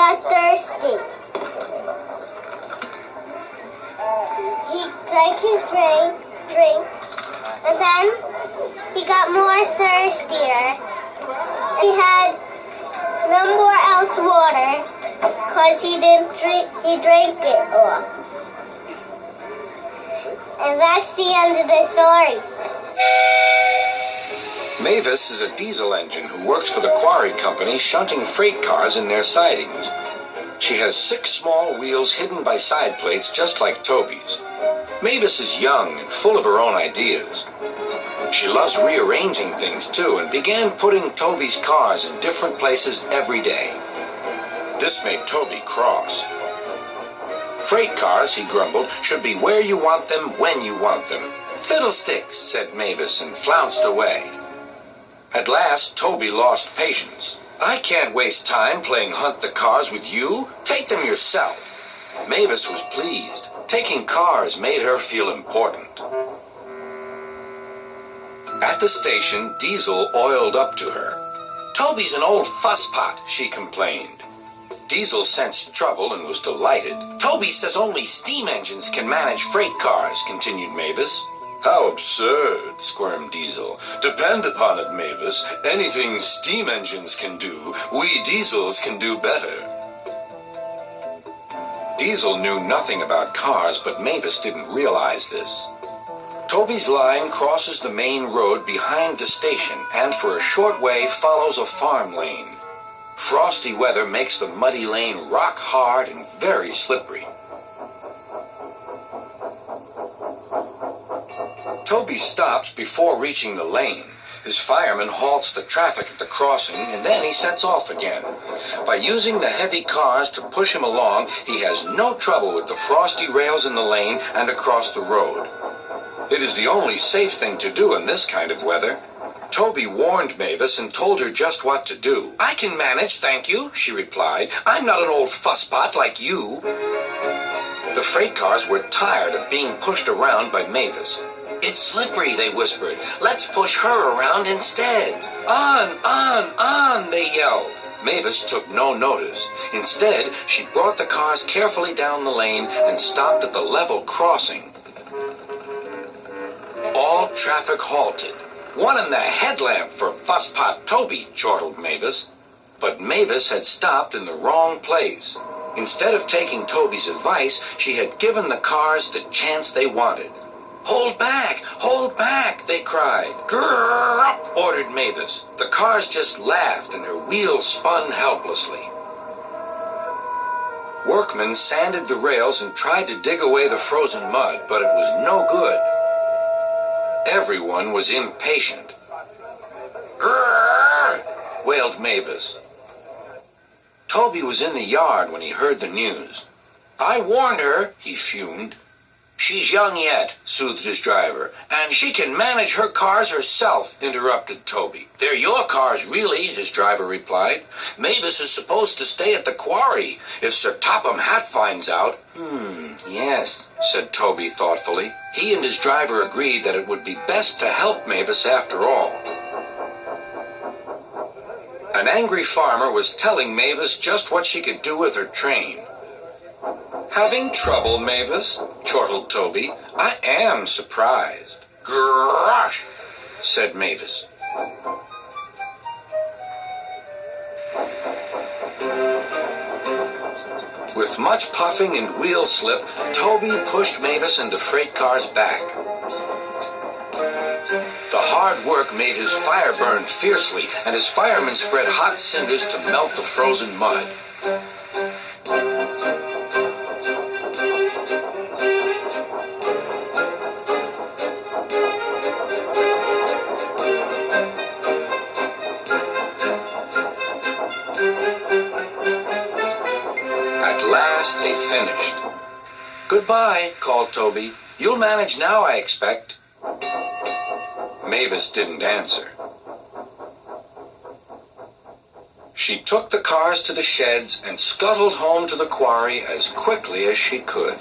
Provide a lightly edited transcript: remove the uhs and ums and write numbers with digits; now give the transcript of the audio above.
got thirsty. He drank his drink, and then he got more thirstier. He had no more else water because he drank it all. And that's the end of the story. Mavis is a diesel engine who works for the Quarry company shunting freight cars in their sidings. She has 6 small wheels hidden by side plates just like Toby's. Mavis is young and full of her own ideas. She loves rearranging things too and began putting Toby's cars in different places every day. This made Toby cross. Freight cars, he grumbled, should be where you want them when you want them. Fiddlesticks, said Mavis and flounced away. At last, Toby lost patience. I can't waste time playing hunt the cars with you. Take them yourself. Mavis was pleased. Taking cars made her feel important. At the station, Diesel oiled up to her. Toby's an old fusspot, she complained. Diesel sensed trouble and was delighted. Toby says only steam engines can manage freight cars, continued Mavis. How absurd, squirmed Diesel. Depend upon it, Mavis. Anything steam engines can do, we diesels can do better. Diesel knew nothing about cars, but Mavis didn't realize this. Toby's line crosses the main road behind the station and for a short way follows a farm lane. Frosty weather makes the muddy lane rock hard and very slippery. Toby stops before reaching the lane. His fireman halts the traffic at the crossing, and then he sets off again. By using the heavy cars to push him along, he has no trouble with the frosty rails in the lane and across the road. It is the only safe thing to do in this kind of weather. Toby warned Mavis and told her just what to do. I can manage, thank you, she replied. I'm not an old fusspot like you. The freight cars were tired of being pushed around by Mavis. It's slippery, they whispered. Let's push her around instead. On, they yelled. Mavis took no notice. Instead, she brought the cars carefully down the lane and stopped at the level crossing. All traffic halted. One in the headlamp for fusspot Toby, chortled Mavis. But Mavis had stopped in the wrong place. Instead of taking Toby's advice, she had given the cars the chance they wanted. Hold back, they cried. Grrr up, ordered Mavis. The cars just laughed and her wheels spun helplessly. Workmen sanded the rails and tried to dig away the frozen mud, but it was no good. Everyone was impatient. Grrr, wailed Mavis. Toby was in the yard when he heard the news. I warned her, he fumed. She's young yet, soothed his driver, and she can manage her cars herself, interrupted Toby. They're your cars, really, his driver replied. Mavis is supposed to stay at the quarry if Sir Topham Hatt finds out. Yes, said Toby thoughtfully. He and his driver agreed that it would be best to help Mavis after all. An angry farmer was telling Mavis just what she could do with her train. Having trouble, Mavis? Chortled Toby. I am surprised. Gosh, said Mavis. With much puffing and wheel slip, Toby pushed Mavis and the freight cars back. The hard work made his fire burn fiercely, and his firemen spread hot cinders to melt the frozen mud. They finished. Goodbye, called Toby. You'll manage now, I expect. Mavis didn't answer. She took the cars to the sheds and scuttled home to the quarry as quickly as she could.